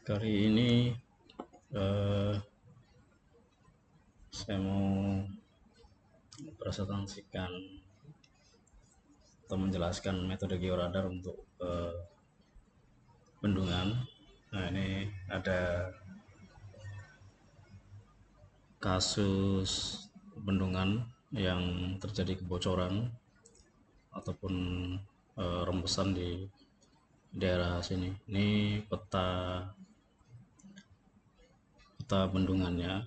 Kali ini eh, saya mau presentasikan atau menjelaskan metode georadar untuk bendungan. Nah, ini ada kasus bendungan yang terjadi kebocoran ataupun rembesan di daerah sini. Ini peta bendungannya.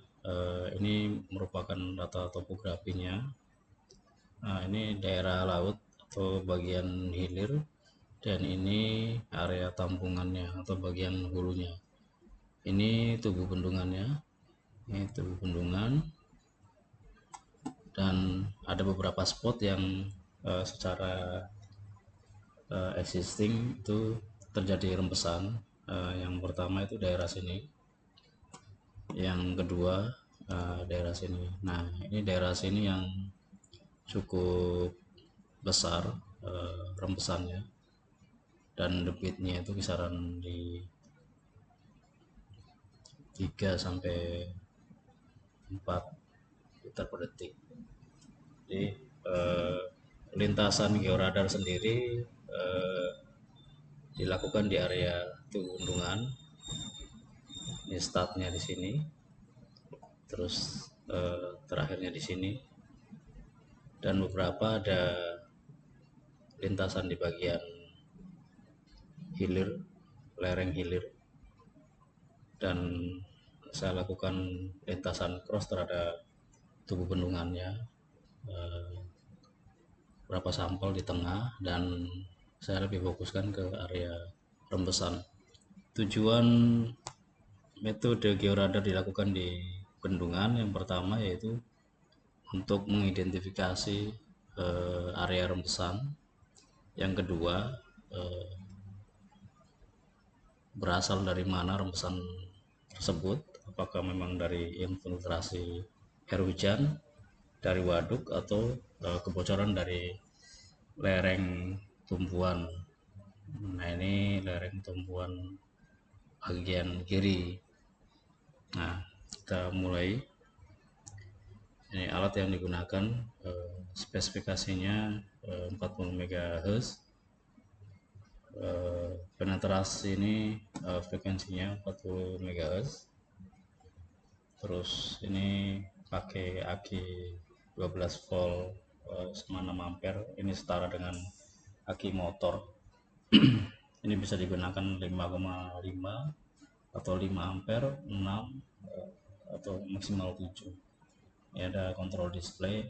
Ini merupakan data topografinya. Nah, ini daerah laut atau bagian hilir, dan ini area tampungannya atau bagian hulunya. Ini tubuh bendungannya, ini tubuh bendungan, dan ada beberapa spot yang secara existing itu terjadi rembesan. Yang pertama itu daerah sini, yang kedua daerah sini. Nah, ini daerah sini yang cukup besar rembesannya, dan debitnya itu kisaran di 3 sampai 4 liter per detik. Jadi lintasan georadar sendiri dilakukan di area tubuh bendungan. Ini startnya di sini, terus terakhirnya di sini, dan beberapa ada lintasan di bagian hilir, lereng hilir, dan saya lakukan lintasan cross terhadap tubuh bendungannya, berapa sampel di tengah, dan saya lebih fokuskan ke area rembesan. Tujuan metode georadar dilakukan di bendungan yang pertama yaitu untuk mengidentifikasi area rembesan. Yang kedua, berasal dari mana rembesan tersebut, apakah memang dari infiltrasi air hujan, dari waduk, atau kebocoran dari lereng tumpuan. Nah, ini lereng tumpuan bagian kiri. Nah, kita mulai. Ini alat yang digunakan, spesifikasinya 40 MHz. Penetrasi ini frekuensinya 40 MHz. Terus ini pakai aki 12 volt sama 6 ampere. Ini setara dengan aki motor. Ini bisa digunakan 5,5 atau 5 ampere, 6 atau maksimal 7. Ini ada kontrol display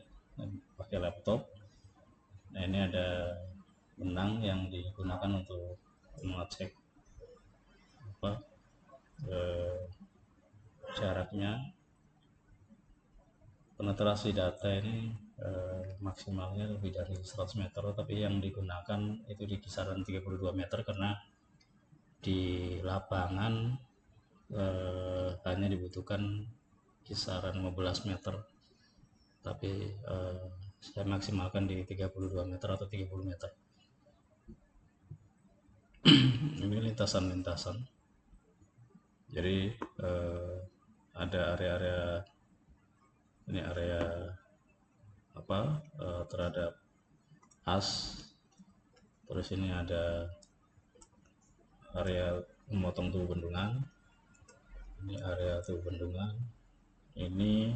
pakai laptop. Nah, ini ada benang yang digunakan untuk mengecek jaraknya. Penetrasi data ini maksimalnya lebih dari 100 meter, tapi yang digunakan itu di kisaran 32 meter karena di lapangan hanya dibutuhkan kisaran 15 meter, tapi saya maksimalkan di 32 meter atau 30 meter. Ini lintasan-lintasan, jadi ada area-area, ini area terhadap as, terus ini ada area memotong tubuh bendungan, ini area tubuh bendungan, ini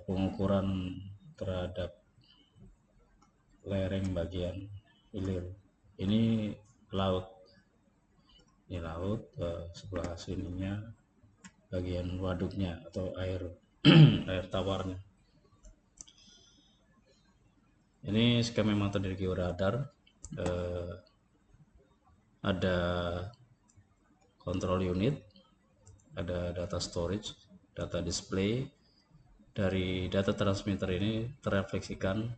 pengukuran terhadap lereng bagian hilir, ini laut, ini laut, sebelah sininya bagian waduknya atau air air tawarnya. Ini skema metode georadar. Ada control unit, ada data storage, data display. Dari data transmitter ini terrefleksikan,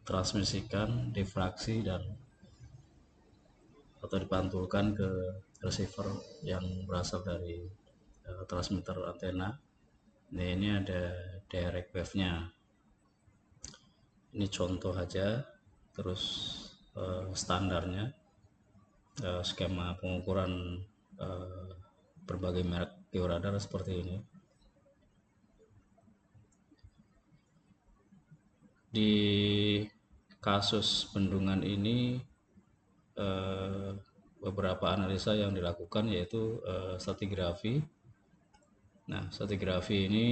transmisikan, difraksi, dan atau dipantulkan ke receiver yang berasal dari transmitter antena. Nah, ini ada direct wave-nya. Ini contoh aja, terus standarnya, skema pengukuran berbagai merek georadar seperti ini. Di kasus bendungan ini beberapa analisa yang dilakukan yaitu stratigrafi. Nah, stratigrafi ini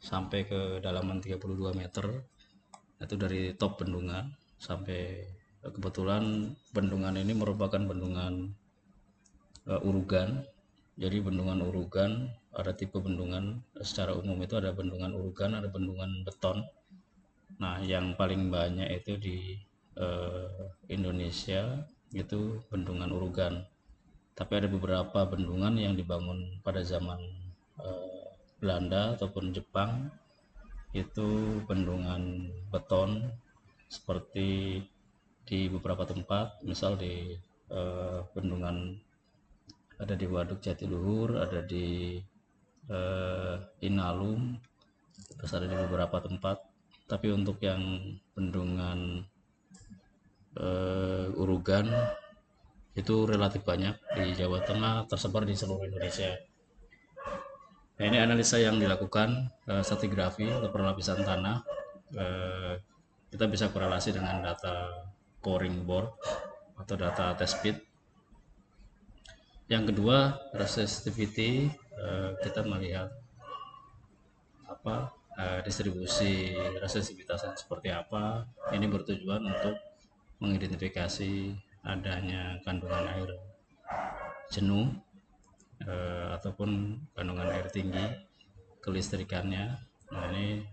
sampai ke dalaman 32 meter, itu dari top bendungan sampai, kebetulan bendungan ini merupakan bendungan urugan. Jadi bendungan urugan ada tipe bendungan, secara umum itu ada bendungan urugan, ada bendungan beton. Nah, yang paling banyak itu di Indonesia itu bendungan urugan. Tapi ada beberapa bendungan yang dibangun pada zaman Belanda ataupun Jepang, itu bendungan beton, seperti di beberapa tempat, misal di bendungan ada di Waduk Jatiluhur, ada di Inalum, terus ada di beberapa tempat. Tapi untuk yang bendungan urugan itu relatif banyak di Jawa Tengah, tersebar di seluruh Indonesia. Nah, ini analisa yang dilakukan stratigrafi atau perlapisan tanah. Kita bisa korelasi dengan data coring bore atau data test bed. Yang kedua, resistivity. Kita melihat distribusi resistivitasnya seperti apa. Ini bertujuan untuk mengidentifikasi adanya kandungan air jenuh ataupun kandungan air tinggi, kelistrikannya. Nah, ini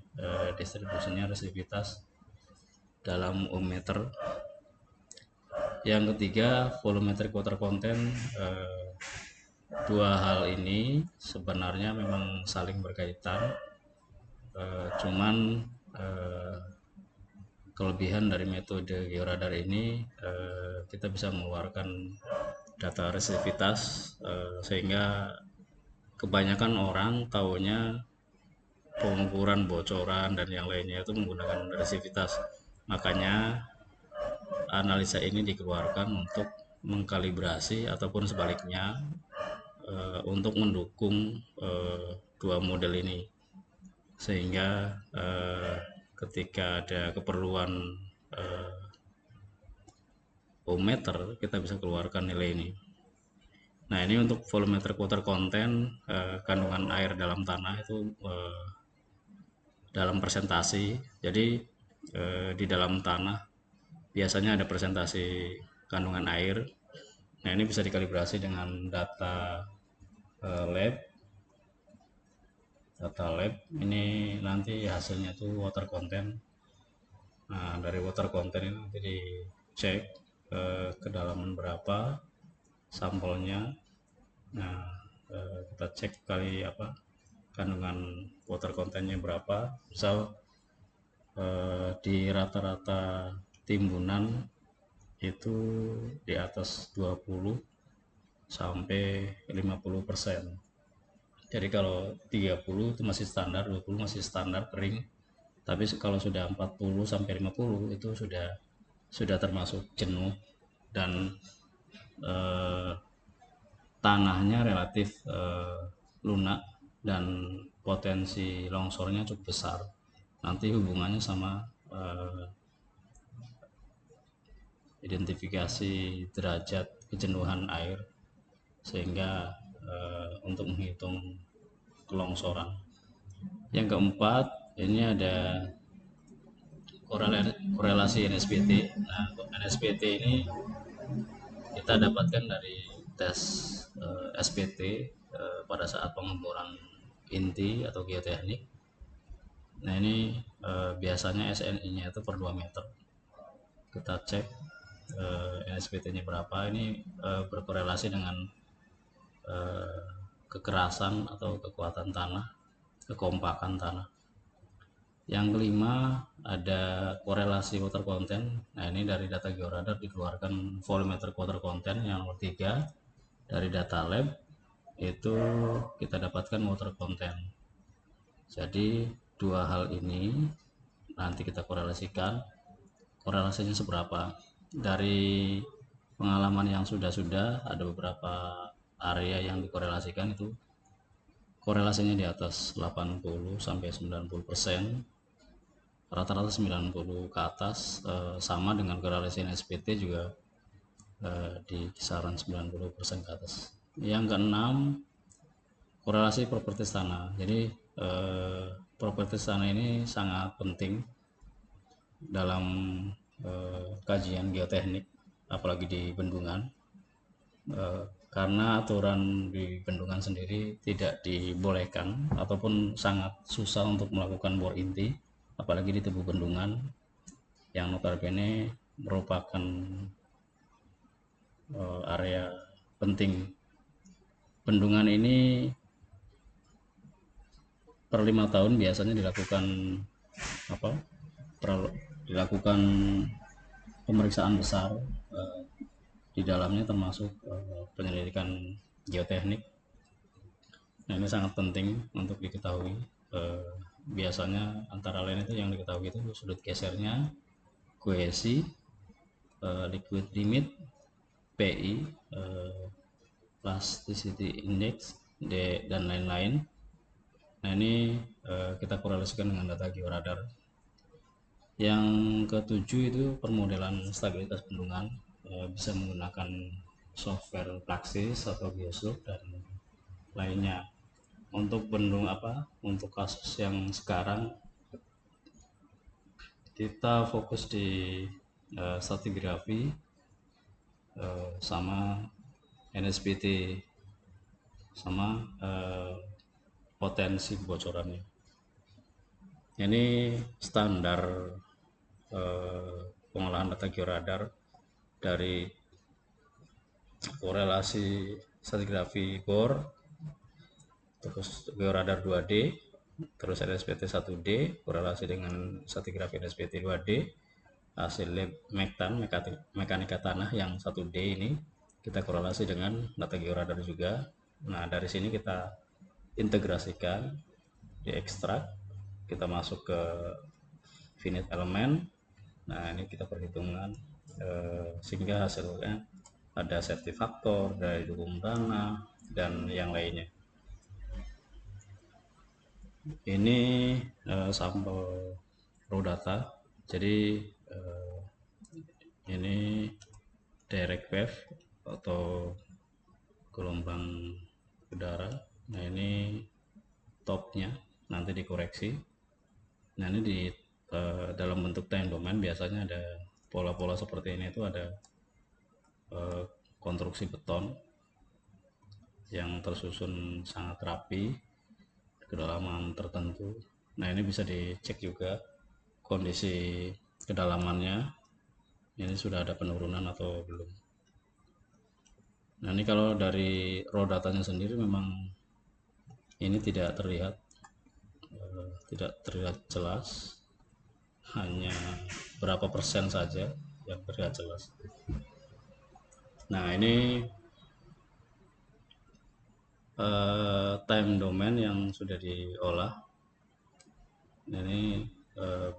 distribusinya resistitivitas dalam ohm meter. Yang ketiga, volumetric water content. Dua hal ini sebenarnya memang saling berkaitan, cuman kelebihan dari metode georadar ini, kita bisa mengeluarkan data resistitivitas, sehingga kebanyakan orang taunya pengukuran bocoran dan yang lainnya itu menggunakan resistitivitas. Makanya analisa ini dikeluarkan untuk mengkalibrasi ataupun sebaliknya untuk mendukung dua model ini, sehingga ketika ada keperluan ohm meter kita bisa keluarkan nilai ini. Nah, ini untuk volumetric water content, kandungan air dalam tanah itu dalam persentasi. Jadi di dalam tanah biasanya ada persentasi kandungan air. Nah, ini bisa dikalibrasi dengan data lab. Ini nanti hasilnya itu water content. Nah, dari water content ini nanti dicek kedalaman berapa sampelnya. Nah, kita cek kali kandungan water contentnya berapa. Misal di rata-rata timbunan itu di atas 20 sampai 50%. Jadi kalau 30 itu masih standar, 20 masih standar kering. Tapi kalau sudah 40 sampai 50 itu sudah termasuk jenuh, dan tanahnya relatif lunak dan potensi longsornya cukup besar. Nanti hubungannya sama identifikasi derajat kejenuhan air, sehingga untuk menghitung kelongsoran. Yang keempat, ini ada korelasi NSPT. Nah, untuk NSPT ini kita dapatkan dari tes SPT pada saat pengeboran inti atau geoteknik. Nah, ini biasanya SNI-nya itu per 2 meter. Kita cek NSPT-nya berapa. Ini berkorelasi dengan kekerasan atau kekuatan tanah, kekompakan tanah. Yang kelima, ada korelasi water content. Nah, ini dari data georadar dikeluarkan volumetric water content. Yang nomor 3, dari data lab itu kita dapatkan water content. Jadi dua hal ini nanti kita korelasikan, korelasinya seberapa. Dari pengalaman yang sudah ada beberapa area yang dikorelasikan itu korelasinya di atas 80 sampai 90%, rata-rata 90 ke atas, sama dengan korelasi SPT juga di kisaran 90% ke atas. Yang keenam, korelasi properti tanah. Jadi properti tanah ini sangat penting dalam kajian geoteknik, apalagi di bendungan, karena aturan di bendungan sendiri tidak dibolehkan ataupun sangat susah untuk melakukan bor inti, apalagi di tebu bendungan yang notabene merupakan area penting. Bendungan ini per 5 tahun biasanya dilakukan pemeriksaan besar di dalamnya, termasuk penyelidikan geoteknik. Nah, ini sangat penting untuk diketahui. Biasanya antara lain itu yang diketahui itu sudut gesernya, kohesi, liquid limit, PI, plasticity index, dan lain-lain. Nah, ini kita korelasikan dengan data georadar. Yang ketujuh itu permodelan stabilitas bendungan, bisa menggunakan software Praxis atau Geosloop dan lainnya. Untuk untuk kasus yang sekarang kita fokus di stratigrafi sama NSPT sama potensi kebocorannya. Ini standar pengolahan data georadar dari korelasi stratigrafi bor, terus georadar 2D, terus NSPT 1D korelasi dengan stratigrafi NSPT 2D, hasil lab mekanika tanah yang 1D ini kita korelasi dengan data georadar juga. Nah, dari sini kita integrasikan, diekstrak, kita masuk ke finite element. Nah, ini kita perhitungan sehingga hasilnya ada safety factor, dari dukung tanah, dan yang lainnya. Ini sampel raw data. Jadi ini direct wave atau gelombang udara. Nah, ini topnya nanti dikoreksi. Nah, ini di dalam bentuk time domain biasanya ada pola-pola seperti ini, itu ada konstruksi beton yang tersusun sangat rapi, kedalaman tertentu. Nah, ini bisa dicek juga kondisi kedalamannya, ini sudah ada penurunan atau belum. Nah, ini kalau dari raw datanya sendiri memang ini tidak terlihat jelas, hanya berapa persen saja yang terlihat jelas. Nah, ini time domain yang sudah diolah. Ini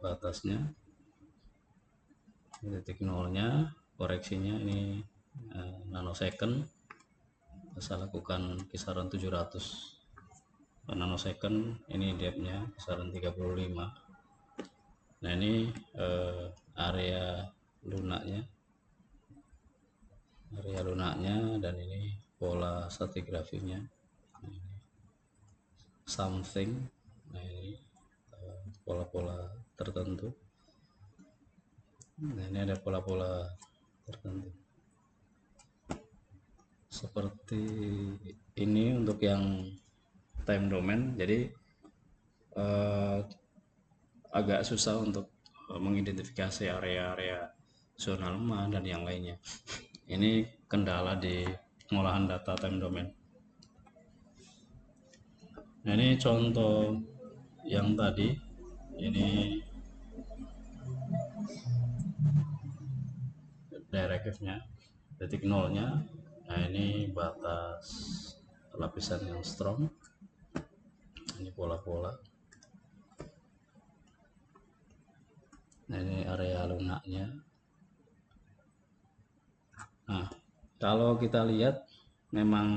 batasnya, titik nolnya, koreksinya ini nanosecond. Saya lakukan kisaran 700 nanosecond. Ini depthnya kisaran 35. Nah, ini area lunaknya, dan ini pola stratigrafinya, something. Nah, ini pola-pola tertentu. Nah, ini ada pola-pola tertentu seperti ini untuk yang time domain. Jadi agak susah untuk mengidentifikasi area-area zona lemah dan yang lainnya. Ini kendala di pengolahan data time domain. Nah, ini contoh yang tadi, ini directivenya, titik nolnya. Nah, ini batas lapisan yang strong, ini pola-pola. Nah, ini area lunaknya. Nah, kalau kita lihat memang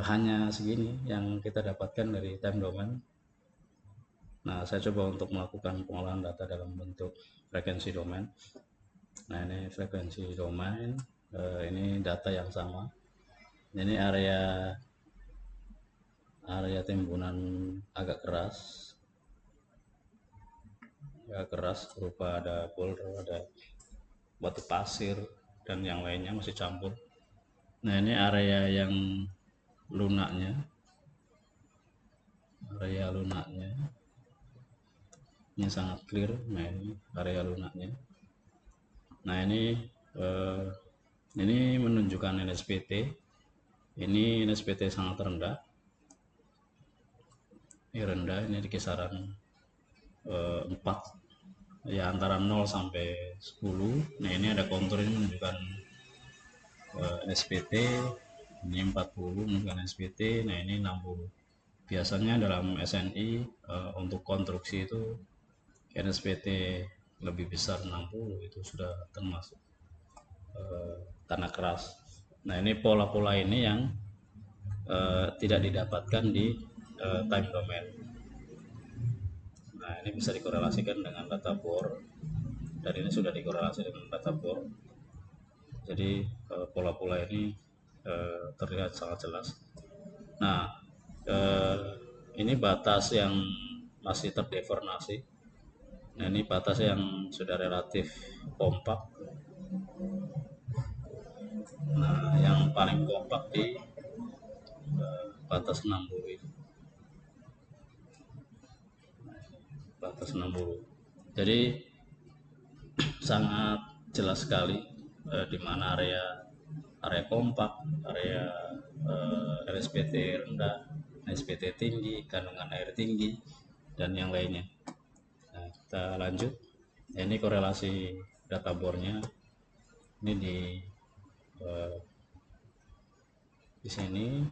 hanya segini yang kita dapatkan dari time domain. Nah, saya coba untuk melakukan pengolahan data dalam bentuk frekuensi domain. Nah, ini frekuensi domain, ini data yang sama. Ini area timbunan agak keras berupa ada boulder, ada batu pasir dan yang lainnya masih campur. Nah, ini area yang lunaknya, ini sangat clear. Nah, ini area lunaknya. Nah, ini menunjukkan NSPT. Ini NSPT sangat rendah. Ini rendah, ini di kisaran 4 ya, antara 0 sampai 10. Nah, ini ada kontur, ini menunjukkan NSPT. Ini 40 menunjukkan NSPT. Nah, ini 60. Biasanya dalam SNI untuk konstruksi itu NSPT lebih besar 60 itu sudah termasuk tanah keras. Nah, ini pola-pola ini yang tidak didapatkan di time domain. Nah, ini bisa dikorelasikan dengan data bore, dan ini sudah dikorelasi dengan data bore. Jadi pola-pola ini terlihat sangat jelas. Nah, ini batas yang masih terdeformasi. Nah, ini batas yang sudah relatif kompak. Nah, yang paling kompak di batas 60 itu. Batas 60. Jadi sangat jelas sekali di mana area kompak, area LSPT rendah, SPT tinggi, kandungan air tinggi, dan yang lainnya. Nah, kita lanjut. Ini korelasi data bornya. Ini di sini.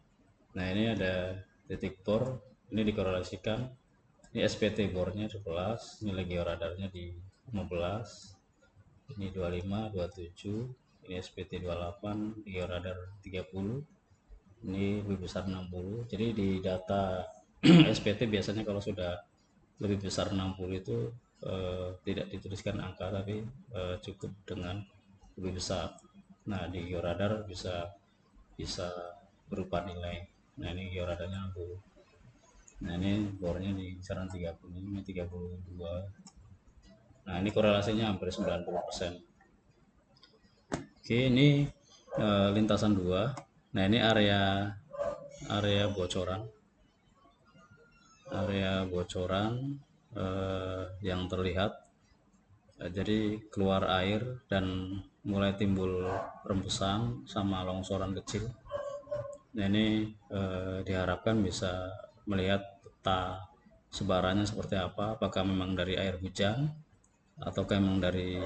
Nah, ini ada titik bor. Ini dikorelasikan. Ini SPT bornya 11, nilai georadarnya di 15. Ini 25, 27. Ini SPT 28, georadar 30. Ini lebih besar 60. Jadi di data SPT biasanya kalau sudah lebih besar 60 itu tidak dituliskan angka, tapi cukup dengan lebih besar. Nah, di georadar bisa berupa nilai. Nah, ini georadarnya 60. Nah, ini bornya di kisaran 30, ini 32. Nah, ini korelasinya hampir 90%. Oke, ini lintasan 2. Nah, ini area bocoran. Yang terlihat. Jadi keluar air dan mulai timbul rembesan sama longsoran kecil. Nah, ini diharapkan bisa melihat peta sebarannya seperti apa. Apakah memang dari air hujan, ataukah memang dari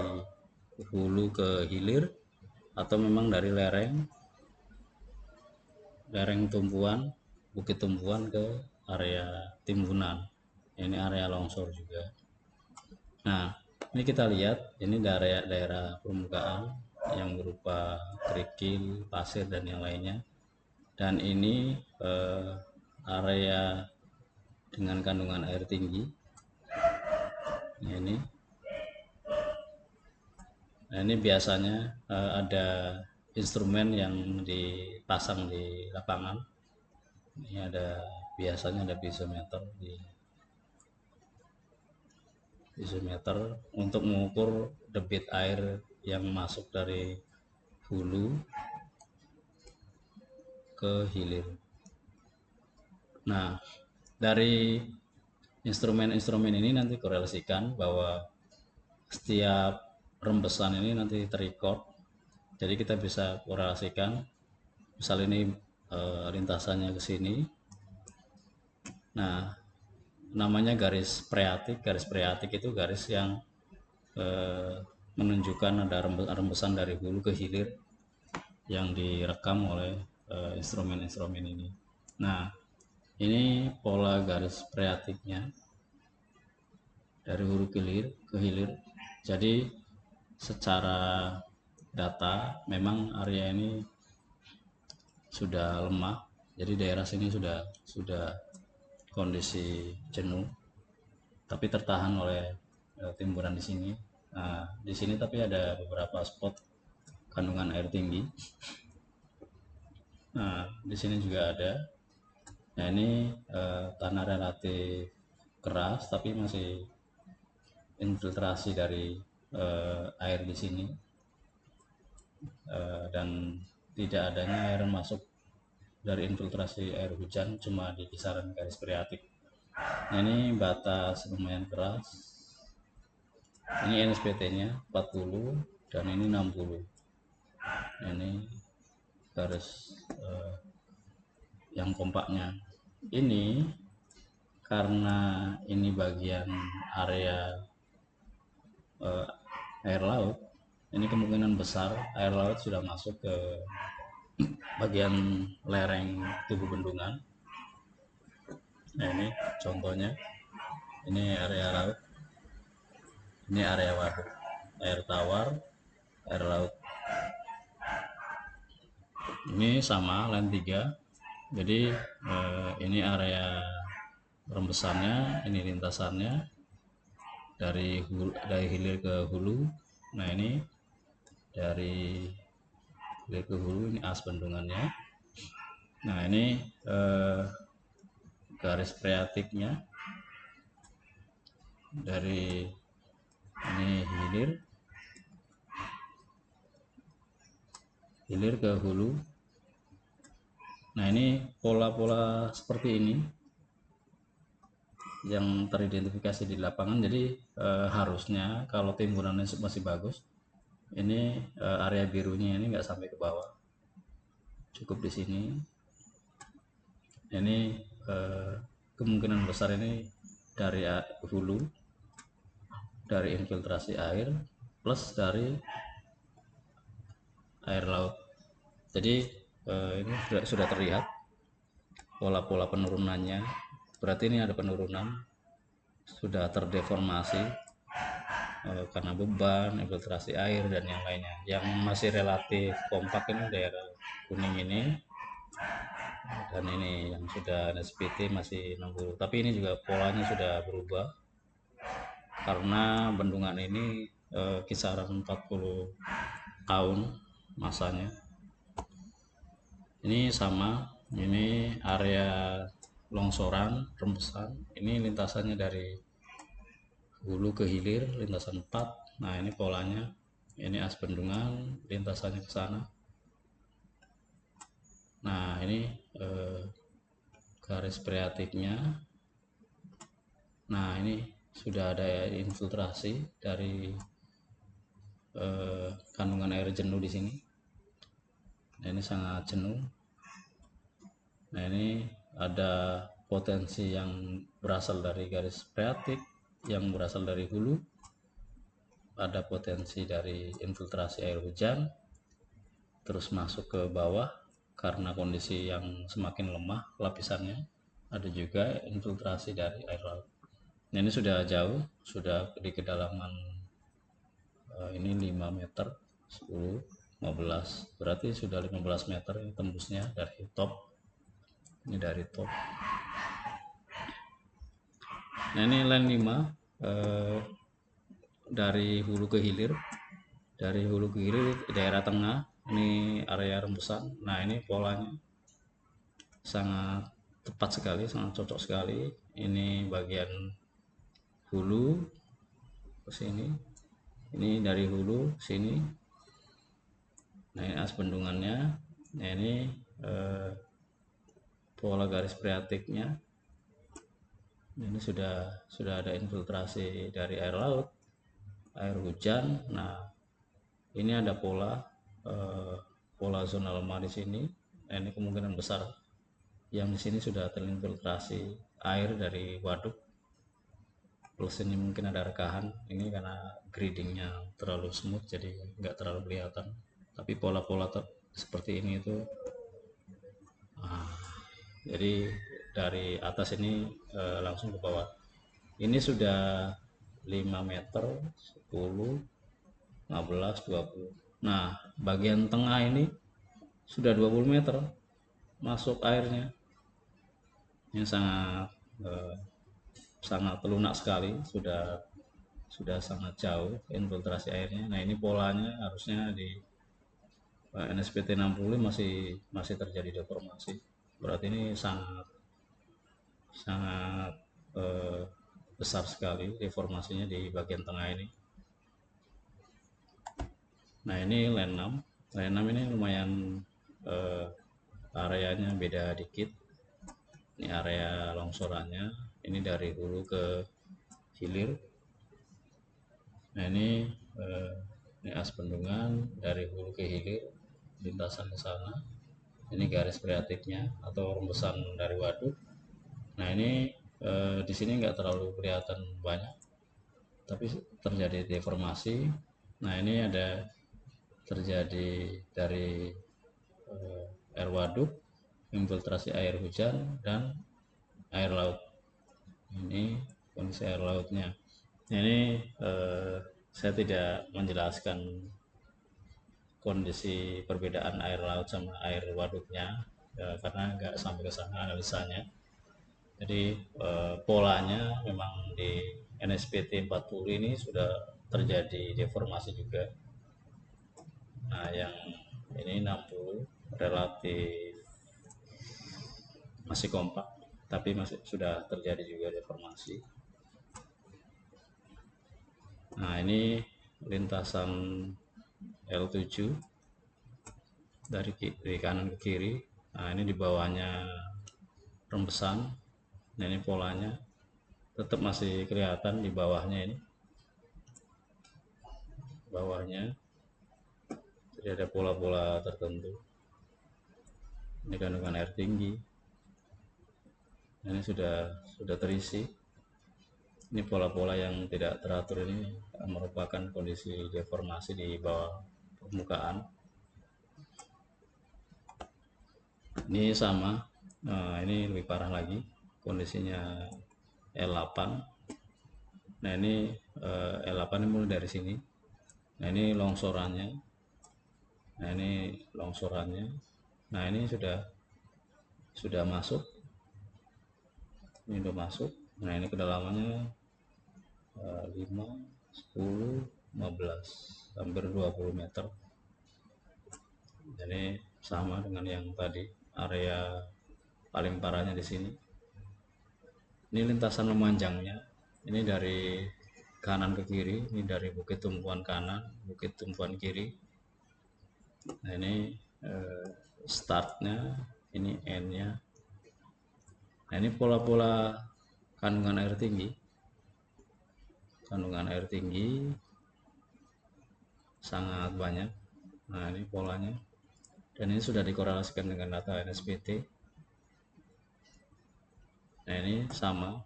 hulu ke hilir, atau memang dari lereng tumbuhan, bukit tumbuhan ke area timbunan. Ini area longsor juga. Nah, ini kita lihat, ini daerah permukaan yang berupa kerikil, pasir, dan yang lainnya. Dan ini area dengan kandungan air tinggi. Nah, ini biasanya ada instrumen yang dipasang di lapangan. Ini biasanya ada pisometer untuk mengukur debit air yang masuk dari hulu ke hilir. Nah, dari instrumen-instrumen ini nanti korelasikan bahwa setiap rembesan ini nanti terrecord. Jadi kita bisa korelasikan, misal ini lintasannya ke sini. Nah, namanya garis freatik. Garis freatik itu garis yang menunjukkan ada rembesan dari hulu ke hilir yang direkam oleh instrumen-instrumen ini. Nah, ini pola garis freatiknya dari hulu ke hilir. Jadi secara data memang area ini sudah lemah, jadi daerah sini sudah kondisi jenuh, tapi tertahan oleh timbunan di sini. Nah, di sini tapi ada beberapa spot kandungan air tinggi. Nah, di sini juga ada. Nah, ini tanah relatif keras tapi masih infiltrasi dari air di sini, dan tidak adanya air masuk dari infiltrasi air hujan, cuma di kisaran garis freatik. Nah, ini batas lumayan keras. Ini NSPT-nya 40 dan ini 60. Nah, ini garis yang kompaknya. Ini karena ini bagian area air laut, ini kemungkinan besar air laut sudah masuk ke bagian lereng tubuh bendungan. Nah, ini contohnya, ini area laut, ini area waduk, air tawar, air laut. Ini sama line 3, jadi ini area rembesannya, ini lintasannya dari hilir ke hulu. Nah, ini dari hilir ke hulu, ini as bendungannya. Nah, ini garis freatiknya dari ini hilir ke hulu. Nah, ini pola-pola seperti ini yang teridentifikasi di lapangan. Jadi harusnya kalau timbunannya masih bagus, ini area birunya ini nggak sampai ke bawah, cukup di sini. Ini kemungkinan besar ini dari hulu, dari infiltrasi air plus dari air laut. Jadi ini sudah terlihat pola-pola penurunannya. Berarti ini ada penurunan, sudah terdeformasi karena beban, infiltrasi air dan yang lainnya. Yang masih relatif kompak ini daerah kuning ini, dan ini yang sudah NSPT masih 60. Tapi ini juga polanya sudah berubah karena bendungan ini kisaran 40 tahun masanya. Ini sama, ini area longsoran rembesan, ini lintasannya dari hulu ke hilir, lintasan 4. Nah, ini polanya, ini as bendungan, lintasannya ke sana. Nah, ini garis freatiknya. Nah, ini sudah ada infiltrasi dari kandungan air jenuh di sini. Nah, ini sangat jenuh. Nah, ini ada potensi yang berasal dari garis freatik, yang berasal dari hulu, ada potensi dari infiltrasi air hujan, terus masuk ke bawah karena kondisi yang semakin lemah lapisannya, ada juga infiltrasi dari air laut. Nah, ini sudah jauh, sudah di kedalaman ini 5 meter, 10, 15, berarti sudah 15 meter ini tembusnya dari top. Ini dari top. Nah, ini line 5 dari hulu ke hilir. Dari hulu ke hilir daerah tengah, ini area rembesan. Nah, ini polanya sangat tepat sekali, sangat cocok sekali. Ini bagian hulu ke sini. Ini dari hulu sini. Nah, ini as bendungannya. Nah, ini pola garis freatiknya. Ini sudah ada infiltrasi dari air laut, air hujan. Nah, ini ada pola zona lemah di sini. Nah, ini kemungkinan besar yang di sini sudah terinfiltrasi air dari waduk, plus ini mungkin ada rekahan. Ini karena gradingnya terlalu smooth jadi nggak terlalu kelihatan, tapi pola-pola seperti ini itu jadi dari atas ini langsung ke bawah. Ini sudah 5 meter, 10, 15, 20. Nah, bagian tengah ini sudah 20 meter masuk airnya. Ini sangat lunak sekali, sudah sangat jauh infiltrasi airnya. Nah, ini polanya harusnya di NSPT 60 masih terjadi deformasi. Berarti ini sangat sangat eh, besar sekali deformasinya di bagian tengah ini. Nah, ini line 6. Line 6 ini lumayan areanya beda dikit. Ini area longsorannya, ini dari hulu ke hilir. Nah, ini as bendungan dari hulu ke hilir, lintasan ke sana. Ini garis kreatifnya atau rembesan dari waduk. Nah, ini di sini nggak terlalu kelihatan banyak, tapi terjadi deformasi. Nah, ini ada terjadi dari air waduk, infiltrasi air hujan dan air laut. Ini kondisi air lautnya. Ini saya tidak menjelaskan kondisi perbedaan air laut sama air waduknya karena nggak sampai ke sana analisanya. Jadi polanya memang di NSPT 40 ini sudah terjadi deformasi juga. Nah, yang ini 60 relatif masih kompak, tapi masih sudah terjadi juga deformasi. Nah, ini lintasan L7 dari kanan ke kiri. Nah, ini di bawahnya rembesan. Nah, ini polanya tetap masih kelihatan di bawahnya ini. Bawahnya jadi ada pola-pola tertentu. Ini kandungan air tinggi. Ini sudah terisi. Ini pola-pola yang tidak teratur ini merupakan kondisi deformasi di bawah permukaan. Ini sama, ini lebih parah lagi kondisinya L8. Nah, ini L8 ini mulai dari sini. Nah, ini longsorannya. Nah, ini longsorannya. Nah, ini sudah masuk. Ini sudah masuk. Nah, ini kedalamannya 5, 10, 15, hampir 20 meter. Jadi sama dengan yang tadi, area paling parahnya di sini. Ini lintasan memanjangnya. Ini dari kanan ke kiri, ini dari bukit tumpuan kanan, bukit tumpuan kiri. Nah, ini startnya, ini endnya. Nah, ini pola-pola kandungan air tinggi. Kandungan air tinggi sangat banyak. Nah, ini polanya. Dan ini sudah dikorelasikan dengan data NSPT. Nah, ini sama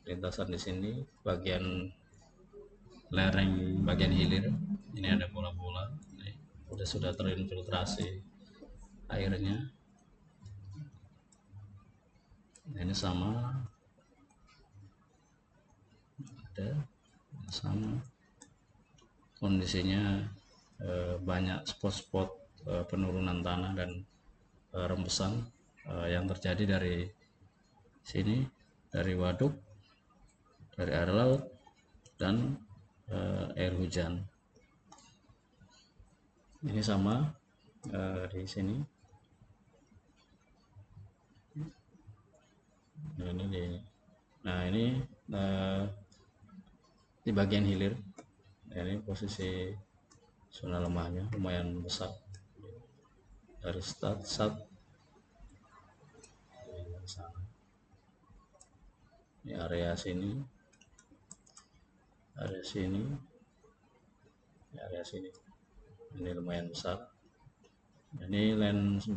lintasan di sini bagian lereng bagian hilir. Ini ada bola-bola. Sudah terinfiltrasi airnya. Nah, ini sama. Ada sama. Kondisinya banyak spot-spot penurunan tanah dan rembesan yang terjadi dari sini, dari waduk, dari air laut, dan air hujan. Ini sama di sini. Nah, ini di bagian hilir. Ini posisi zona lemahnya lumayan besar dari start ini area sini, area sini, area sini. Ini lumayan besar. Ini line 9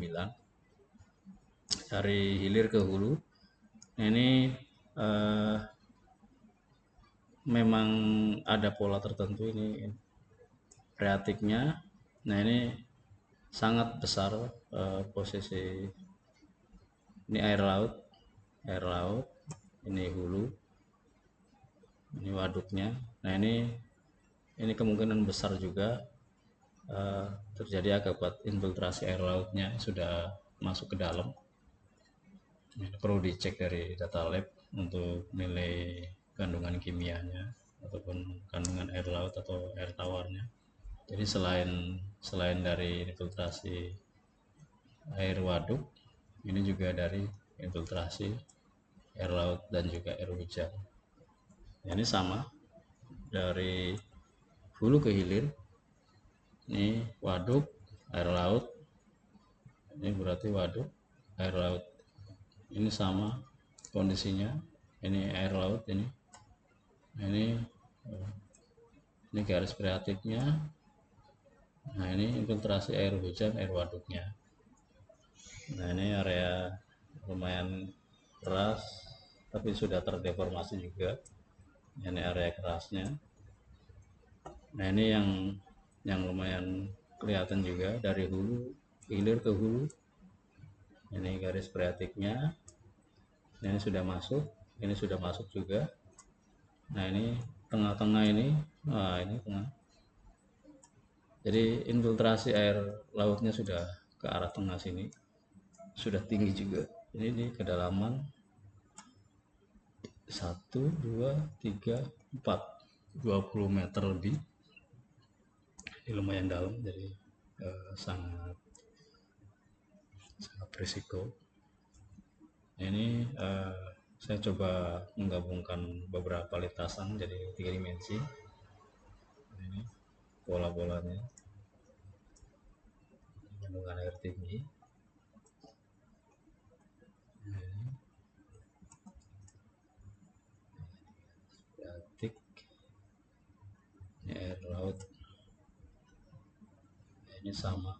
dari hilir ke hulu. Nah, ini memang ada pola tertentu ini kreatifnya. Nah, ini sangat besar posisi ini air laut, ini hulu, ini waduknya. Nah, ini kemungkinan besar juga terjadi akibat infiltrasi air lautnya sudah masuk ke dalam. Ini perlu dicek dari data lab untuk nilai kandungan kimianya ataupun kandungan air laut atau air tawarnya. Jadi selain dari infiltrasi air waduk, ini juga dari infiltrasi air laut dan juga air hujan. Ini sama dari hulu ke hilir. Ini waduk, air laut. Ini berarti waduk, air laut. Ini sama kondisinya. Ini air laut ini. Ini garis priatiknya. Nah, ini infiltrasi air hujan, air waduknya. Nah, ini area lumayan keras tapi sudah terdeformasi juga. Ini area kerasnya. Nah, ini yang lumayan kelihatan juga dari hulu hilir ke hulu. Ini garis priatiknya. Ini sudah masuk juga. Nah, ini tengah-tengah ini. Nah, ini tengah. Jadi infiltrasi air lautnya sudah ke arah tengah sini, sudah tinggi juga. Ini di kedalaman 1, 2, 3, 4, 20 meter lebih. Ini lumayan dalam, jadi sangat berisiko. Ini saya coba menggabungkan beberapa lintasan jadi 3 dimensi. Ini bola-bolanya, kandungan air tinggi. Priatik, ini air laut. Ini sama.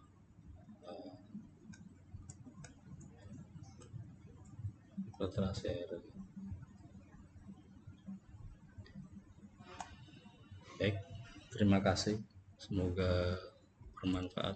Filtrasi air. Baik, terima kasih. Semoga bermanfaat.